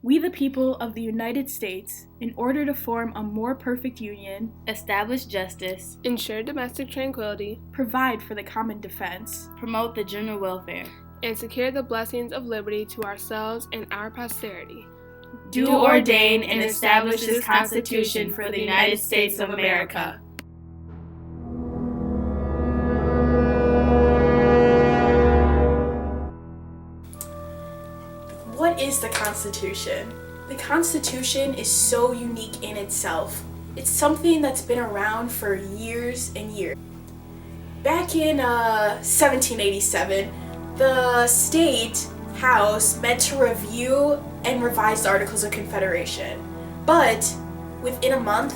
We the people of the United States, in order to form a more perfect union, establish justice, ensure domestic tranquility, provide for the common defense, promote the general welfare, and secure the blessings of liberty to ourselves and our posterity. Do ordain and establish this Constitution for the United States of America. What is the Constitution? The Constitution is so unique in itself. It's something that's been around for years and years. Back in 1787, the State House met to review and revise the Articles of Confederation. But within a month,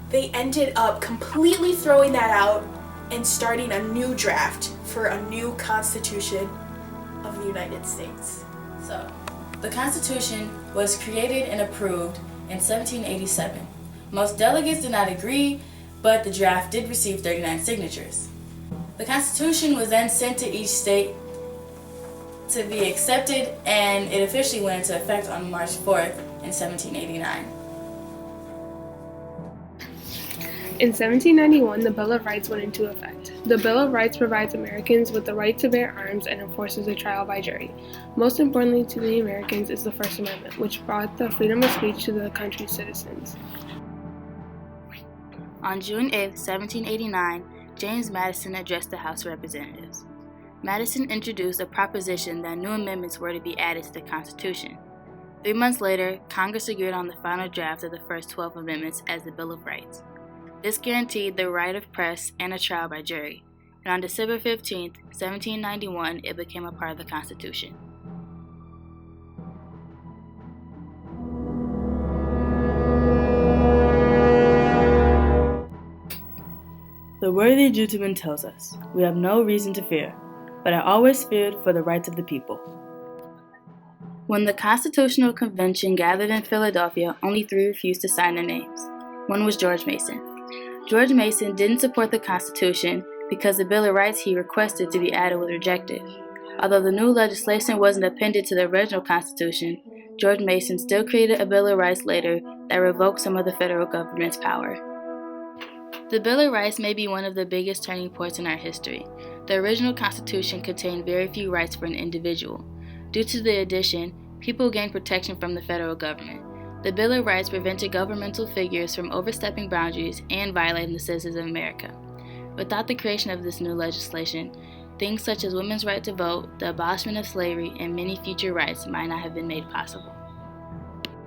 they ended up completely throwing that out and starting a new draft for a new Constitution of the United States. So, the Constitution was created and approved in 1787. Most delegates did not agree, but the draft did receive 39 signatures. The Constitution was then sent to each state to be accepted, and it officially went into effect on March 4th in 1789. In 1791, the Bill of Rights went into effect. The Bill of Rights provides Americans with the right to bear arms and enforces a trial by jury. Most importantly to the Americans is the First Amendment, which brought the freedom of speech to the country's citizens. On June 8, 1789, James Madison addressed the House of Representatives. Madison introduced a proposition that new amendments were to be added to the Constitution. 3 months later, Congress agreed on the final draft of the first 12 amendments as the Bill of Rights. This guaranteed the right of press and a trial by jury, and on December 15, 1791, it became a part of the Constitution. The worthy gentleman tells us, "We have no reason to fear, but I always feared for the rights of the people." When the Constitutional Convention gathered in Philadelphia, only 3 refused to sign their names. One was George Mason. George Mason didn't support the Constitution because the Bill of Rights he requested to be added was rejected. Although the new legislation wasn't appended to the original Constitution, George Mason still created a Bill of Rights later that revoked some of the federal government's power. The Bill of Rights may be one of the biggest turning points in our history. The original Constitution contained very few rights for an individual. Due to the addition, people gained protection from the federal government. The Bill of Rights prevented governmental figures from overstepping boundaries and violating the citizens of America. Without the creation of this new legislation, things such as women's right to vote, the abolishment of slavery, and many future rights might not have been made possible.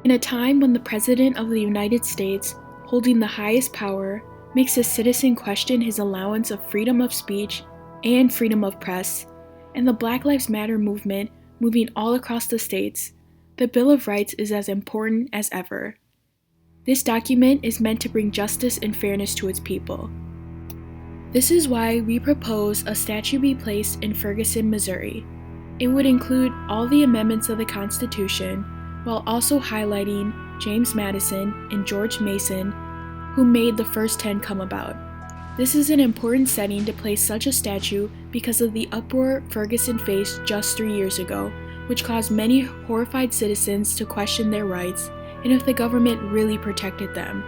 In a time when the President of the United States, holding the highest power, makes a citizen question his allowance of freedom of speech and freedom of press, and the Black Lives Matter movement moving all across the states, the Bill of Rights is as important as ever. This document is meant to bring justice and fairness to its people. This is why we propose a statue be placed in Ferguson, Missouri. It would include all the amendments of the Constitution, while also highlighting James Madison and George Mason, who made the first 10 come about. This is an important setting to place such a statue because of the uproar Ferguson faced just 3 years ago, which caused many horrified citizens to question their rights and if the government really protected them.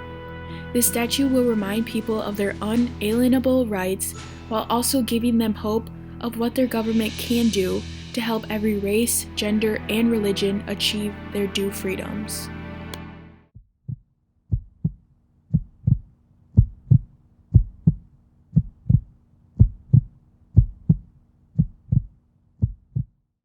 This statue will remind people of their unalienable rights while also giving them hope of what their government can do to help every race, gender, and religion achieve their due freedoms.